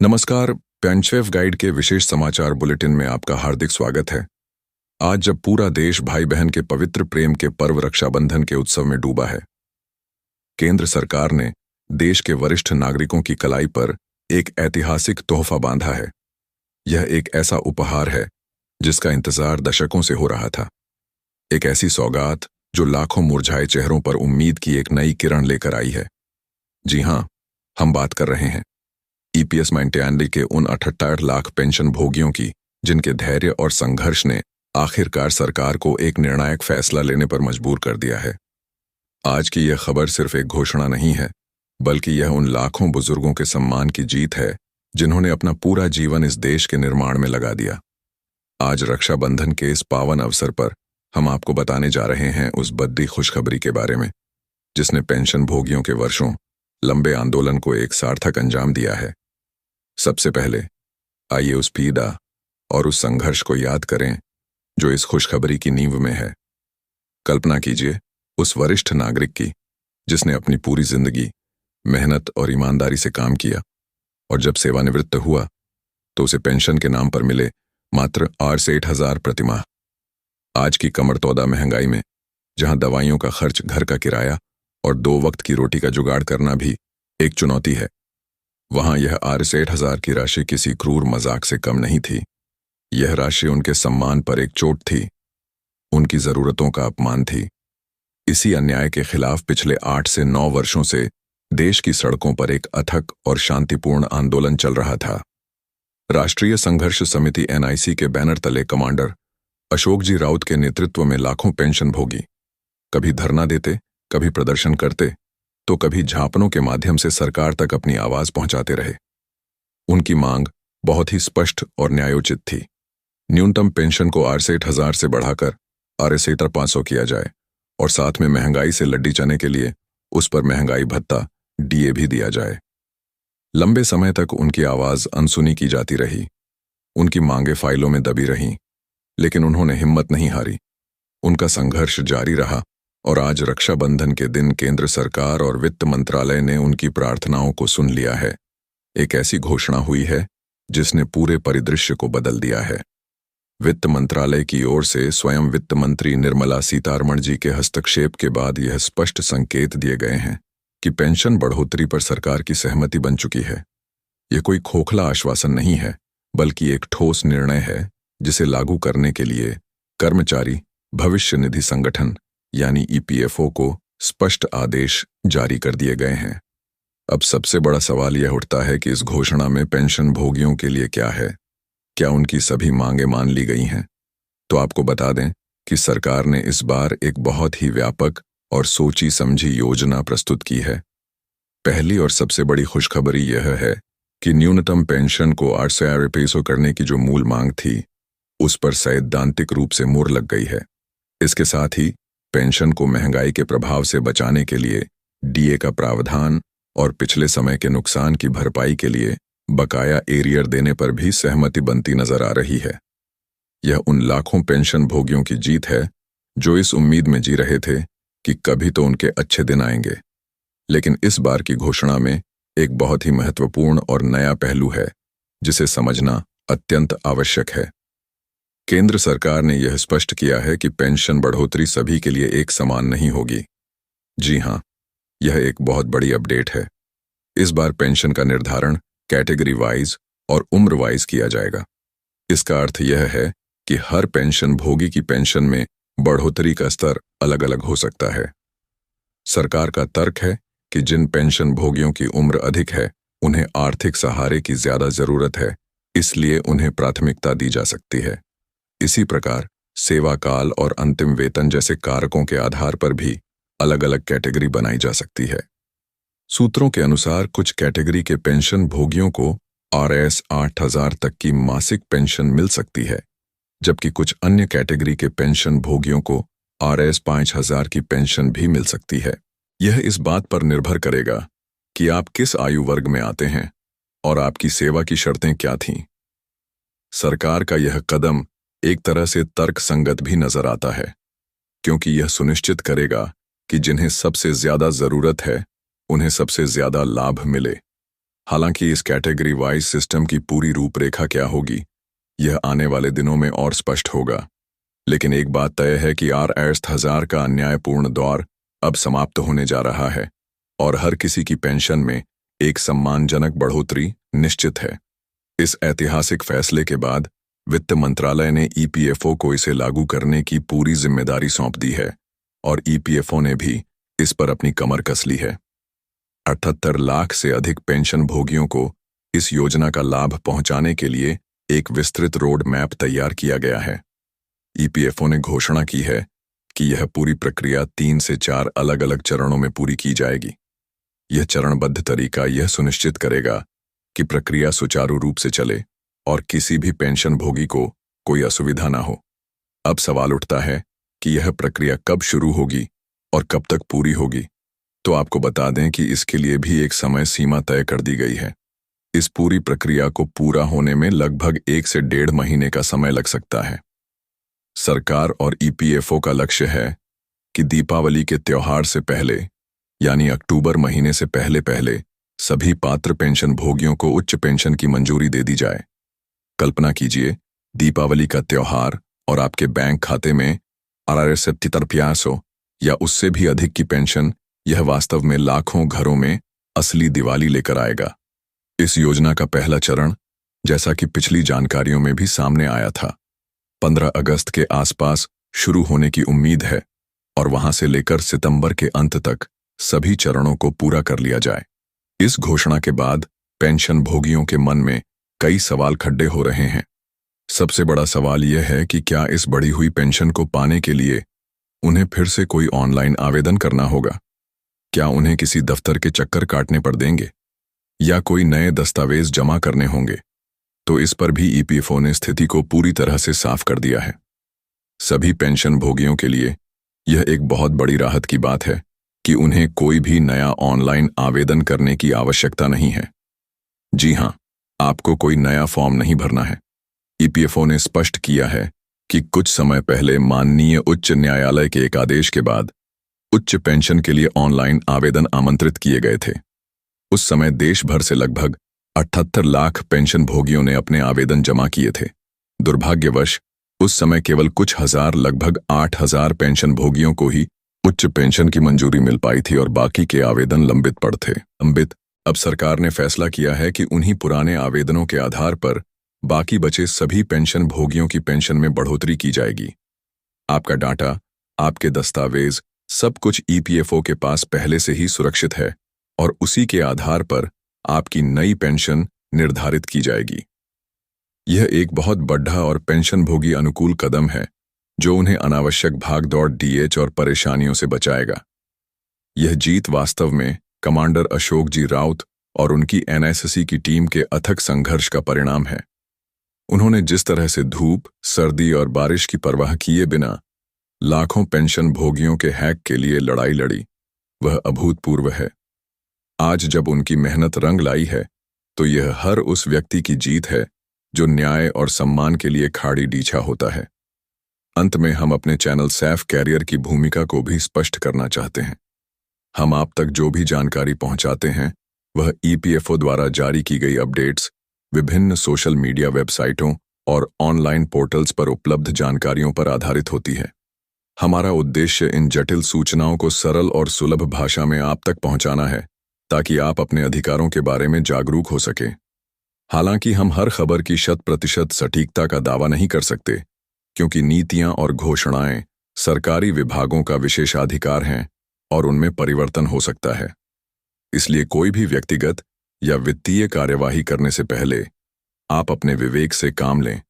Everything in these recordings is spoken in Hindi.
नमस्कार। पेंचेफ गाइड के विशेष समाचार बुलेटिन में आपका हार्दिक स्वागत है। आज जब पूरा देश भाई बहन के पवित्र प्रेम के पर्व रक्षाबंधन के उत्सव में डूबा है, केंद्र सरकार ने देश के वरिष्ठ नागरिकों की कलाई पर एक ऐतिहासिक तोहफा बांधा है। यह एक ऐसा उपहार है जिसका इंतजार दशकों से हो रहा था। एक ऐसी सौगात जो लाखों मुरझाए चेहरों पर उम्मीद की एक नई किरण लेकर आई है। जी हां, हम बात कर रहे हैं ईपीएस मेंटेनेंस के उन 78 लाख पेंशन भोगियों की, जिनके धैर्य और संघर्ष ने आखिरकार सरकार को एक निर्णायक फैसला लेने पर मजबूर कर दिया है। आज की यह खबर सिर्फ एक घोषणा नहीं है, बल्कि यह उन लाखों बुजुर्गों के सम्मान की जीत है जिन्होंने अपना पूरा जीवन इस देश के निर्माण में लगा दिया। आज रक्षाबंधन के इस पावन अवसर पर हम आपको बताने जा रहे हैं उस बड़ी खुशखबरी के बारे में, जिसने पेंशन भोगियों के वर्षों लंबे आंदोलन को एक सार्थक अंजाम दिया है। सबसे पहले आइए उस पीड़ा और उस संघर्ष को याद करें जो इस खुशखबरी की नींव में है। कल्पना कीजिए उस वरिष्ठ नागरिक की जिसने अपनी पूरी जिंदगी मेहनत और ईमानदारी से काम किया, और जब सेवानिवृत्त हुआ तो उसे पेंशन के नाम पर मिले मात्र 68,000 प्रतिमाह। आज की कमरतौदा महंगाई में, जहां दवाइयों का खर्च, घर का किराया और 2 वक्त की रोटी का जुगाड़ करना भी एक चुनौती है, वहां यह 68,000 की राशि किसी क्रूर मजाक से कम नहीं थी। यह राशि उनके सम्मान पर एक चोट थी, उनकी जरूरतों का अपमान थी। इसी अन्याय के खिलाफ पिछले 8 से 9 वर्षों से देश की सड़कों पर एक अथक और शांतिपूर्ण आंदोलन चल रहा था। राष्ट्रीय संघर्ष समिति एनआईसी के बैनर तले कमांडर अशोक जी राउत के नेतृत्व में लाखों पेंशन भोगी कभी धरना देते, कभी प्रदर्शन करते, तो कभी झांपनों के माध्यम से सरकार तक अपनी आवाज पहुंचाते रहे। उनकी मांग बहुत ही स्पष्ट और न्यायोचित थी। न्यूनतम पेंशन को 68,000 से बढ़ाकर 68,500 किया जाए, और साथ में महंगाई से लड्डी चने के लिए उस पर महंगाई भत्ता डीए भी दिया जाए। लंबे समय तक उनकी आवाज अनसुनी की जाती रही, उनकी मांगे फाइलों में दबी रहीं, लेकिन उन्होंने हिम्मत नहीं हारी। उनका संघर्ष जारी रहा, और आज रक्षाबंधन के दिन केंद्र सरकार और वित्त मंत्रालय ने उनकी प्रार्थनाओं को सुन लिया है। एक ऐसी घोषणा हुई है जिसने पूरे परिदृश्य को बदल दिया है। वित्त मंत्रालय की ओर से स्वयं वित्त मंत्री निर्मला सीतारमण जी के हस्तक्षेप के बाद यह स्पष्ट संकेत दिए गए हैं कि पेंशन बढ़ोतरी पर सरकार की सहमति बन चुकी है। यह कोई खोखला आश्वासन नहीं है, बल्कि एक ठोस निर्णय है जिसे लागू करने के लिए कर्मचारी भविष्य निधि संगठन यानी ईपीएफओ को स्पष्ट आदेश जारी कर दिए गए हैं। अब सबसे बड़ा सवाल यह उठता है कि इस घोषणा में पेंशन भोगियों के लिए क्या है। क्या उनकी सभी मांगें मान ली गई हैं? तो आपको बता दें कि सरकार ने इस बार एक बहुत ही व्यापक और सोची समझी योजना प्रस्तुत की है। पहली और सबसे बड़ी खुशखबरी यह है कि न्यूनतम पेंशन को 800 करने की जो मूल मांग थी, उस पर सैद्धांतिक रूप से मुहर लग गई है। इसके साथ ही पेंशन को महंगाई के प्रभाव से बचाने के लिए डीए का प्रावधान और पिछले समय के नुकसान की भरपाई के लिए बकाया एरियर देने पर भी सहमति बनती नजर आ रही है। यह उन लाखों पेंशन भोगियों की जीत है जो इस उम्मीद में जी रहे थे कि कभी तो उनके अच्छे दिन आएंगे। लेकिन इस बार की घोषणा में एक बहुत ही महत्वपूर्ण और नया पहलू है जिसे समझना अत्यंत आवश्यक है। केंद्र सरकार ने यह स्पष्ट किया है कि पेंशन बढ़ोतरी सभी के लिए एक समान नहीं होगी। जी हां, यह एक बहुत बड़ी अपडेट है। इस बार पेंशन का निर्धारण कैटेगरी वाइज और उम्र वाइज किया जाएगा। इसका अर्थ यह है कि हर पेंशन भोगी की पेंशन में बढ़ोतरी का स्तर अलग अलग हो सकता है। सरकार का तर्क है कि जिन पेंशन भोगियों की उम्र अधिक है, उन्हें आर्थिक सहारे की ज्यादा जरूरत है, इसलिए उन्हें प्राथमिकता दी जा सकती है। इसी प्रकार सेवा काल और अंतिम वेतन जैसे कारकों के आधार पर भी अलग अलग कैटेगरी बनाई जा सकती है। सूत्रों के अनुसार कुछ कैटेगरी के पेंशन भोगियों को आरएस 8,000 तक की मासिक पेंशन मिल सकती है, जबकि कुछ अन्य कैटेगरी के पेंशन भोगियों को आरएस 5,000 की पेंशन भी मिल सकती है। यह इस बात पर निर्भर करेगा कि आप किस आयु वर्ग में आते हैं और आपकी सेवा की शर्तें क्या थीं। सरकार का यह कदम एक तरह से तर्कसंगत भी नजर आता है, क्योंकि यह सुनिश्चित करेगा कि जिन्हें सबसे ज्यादा जरूरत है, उन्हें सबसे ज्यादा लाभ मिले। हालांकि इस कैटेगरी वाइज सिस्टम की पूरी रूपरेखा क्या होगी, यह आने वाले दिनों में और स्पष्ट होगा। लेकिन एक बात तय है कि RS1000 का अन्यायपूर्ण दौर अब समाप्त होने जा रहा है और हर किसी की पेंशन में एक सम्मानजनक बढ़ोतरी निश्चित है। इस ऐतिहासिक फैसले के बाद वित्त मंत्रालय ने EPFO को इसे लागू करने की पूरी जिम्मेदारी सौंप दी है और EPFO ने भी इस पर अपनी कमर कस ली है। 78 लाख से अधिक पेंशन भोगियों को इस योजना का लाभ पहुंचाने के लिए एक विस्तृत रोड मैप तैयार किया गया है। EPFO ने घोषणा की है कि यह पूरी प्रक्रिया 3 से 4 अलग-अलग चरणों में पूरी की जाएगी। यह चरणबद्ध तरीका यह सुनिश्चित करेगा कि प्रक्रिया सुचारू रूप से चले और किसी भी पेंशन भोगी को कोई असुविधा ना हो। अब सवाल उठता है कि यह प्रक्रिया कब शुरू होगी और कब तक पूरी होगी। तो आपको बता दें कि इसके लिए भी एक समय सीमा तय कर दी गई है। इस पूरी प्रक्रिया को पूरा होने में लगभग 1 से 1.5 महीने का समय लग सकता है। सरकार और EPFO का लक्ष्य है कि दीपावली के त्योहार से पहले, यानी अक्टूबर महीने से पहले सभी पात्र पेंशन भोगियों को उच्च पेंशन की मंजूरी दे दी जाए। कल्पना कीजिए, दीपावली का त्योहार और आपके बैंक खाते में RS 75 या उससे भी अधिक की पेंशन, यह वास्तव में लाखों घरों में असली दिवाली लेकर आएगा। इस योजना का पहला चरण, जैसा कि पिछली जानकारियों में भी सामने आया था, 15 अगस्त के आसपास शुरू होने की उम्मीद है और वहां से लेकर सितंबर के अंत तक सभी चरणों को पूरा कर लिया जाए। इस घोषणा के बाद पेंशन भोगियों के मन में कई सवाल खड़े हो रहे हैं। सबसे बड़ा सवाल यह है कि क्या इस बढ़ी हुई पेंशन को पाने के लिए उन्हें फिर से कोई ऑनलाइन आवेदन करना होगा? क्या उन्हें किसी दफ्तर के चक्कर काटने पड़ देंगे या कोई नए दस्तावेज जमा करने होंगे? तो इस पर भी EPFO ने स्थिति को पूरी तरह से साफ कर दिया है। सभी पेंशन भोगियों के लिए यह एक बहुत बड़ी राहत की बात है कि उन्हें कोई भी नया ऑनलाइन आवेदन करने की आवश्यकता नहीं है। जी हां, आपको कोई नया फॉर्म नहीं भरना है। EPFO ने स्पष्ट किया है कि कुछ समय पहले माननीय उच्च न्यायालय के एक आदेश के बाद उच्च पेंशन के लिए ऑनलाइन आवेदन आमंत्रित किए गए थे। उस समय देश भर से लगभग 78 लाख पेंशन भोगियों ने अपने आवेदन जमा किए थे। दुर्भाग्यवश उस समय केवल कुछ हजार, लगभग 8,000 पेंशन भोगियों को ही उच्च पेंशन की मंजूरी मिल पाई थी और बाकी के आवेदन लंबित पड़ थे। अब सरकार ने फैसला किया है कि उन्हीं पुराने आवेदनों के आधार पर बाकी बचे सभी पेंशन भोगियों की पेंशन में बढ़ोतरी की जाएगी। आपका डाटा, आपके दस्तावेज, सब कुछ EPFO के पास पहले से ही सुरक्षित है और उसी के आधार पर आपकी नई पेंशन निर्धारित की जाएगी। यह एक बहुत बड़ा और पेंशन भोगी अनुकूल कदम है जो उन्हें अनावश्यक भागदौड़, DH और परेशानियों से बचाएगा। यह जीत वास्तव में कमांडर अशोक जी राउत और उनकी NSC की टीम के अथक संघर्ष का परिणाम है। उन्होंने जिस तरह से धूप, सर्दी और बारिश की परवाह किए बिना लाखों पेंशन भोगियों के हक के लिए लड़ाई लड़ी, वह अभूतपूर्व है। आज जब उनकी मेहनत रंग लाई है, तो यह हर उस व्यक्ति की जीत है जो न्याय और सम्मान के लिए खाड़ी डीछा होता है। अंत में हम अपने चैनल सैफ कैरियर की भूमिका को भी स्पष्ट करना चाहते हैं। हम आप तक जो भी जानकारी पहुंचाते हैं वह EPFO द्वारा जारी की गई अपडेट्स, विभिन्न सोशल मीडिया वेबसाइटों और ऑनलाइन पोर्टल्स पर उपलब्ध जानकारियों पर आधारित होती है। हमारा उद्देश्य इन जटिल सूचनाओं को सरल और सुलभ भाषा में आप तक पहुंचाना है ताकि आप अपने अधिकारों के बारे में जागरूक हो सकें। हालांकि हम हर खबर की 100% सटीकता का दावा नहीं कर सकते, क्योंकि नीतियां और घोषणाएं सरकारी विभागों का विशेषाधिकार हैं और उनमें परिवर्तन हो सकता है। इसलिए कोई भी व्यक्तिगत या वित्तीय कार्यवाही करने से पहले आप अपने विवेक से काम लें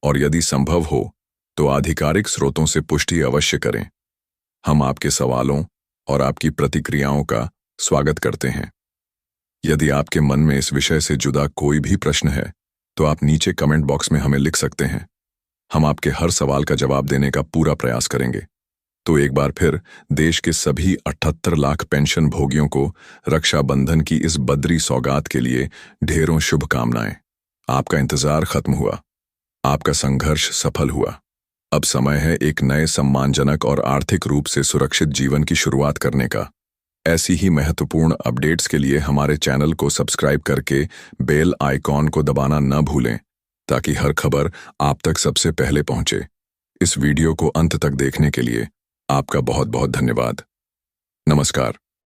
और यदि संभव हो तो आधिकारिक स्रोतों से पुष्टि अवश्य करें। हम आपके सवालों और आपकी प्रतिक्रियाओं का स्वागत करते हैं। यदि आपके मन में इस विषय से जुड़ा कोई भी प्रश्न है तो आप नीचे कमेंट बॉक्स में हमें लिख सकते हैं। हम आपके हर सवाल का जवाब देने का पूरा प्रयास करेंगे। तो एक बार फिर देश के सभी 78 लाख पेंशन भोगियों को रक्षाबंधन की इस बद्री सौगात के लिए ढेरों शुभकामनाएं। आपका इंतजार खत्म हुआ, आपका संघर्ष सफल हुआ। अब समय है एक नए सम्मानजनक और आर्थिक रूप से सुरक्षित जीवन की शुरुआत करने का। ऐसी ही महत्वपूर्ण अपडेट्स के लिए हमारे चैनल को सब्सक्राइब करके बेल आइकॉन को दबाना न भूलें ताकि हर खबर आप तक सबसे पहले पहुंचे। इस वीडियो को अंत तक देखने के लिए आपका बहुत बहुत धन्यवाद। नमस्कार।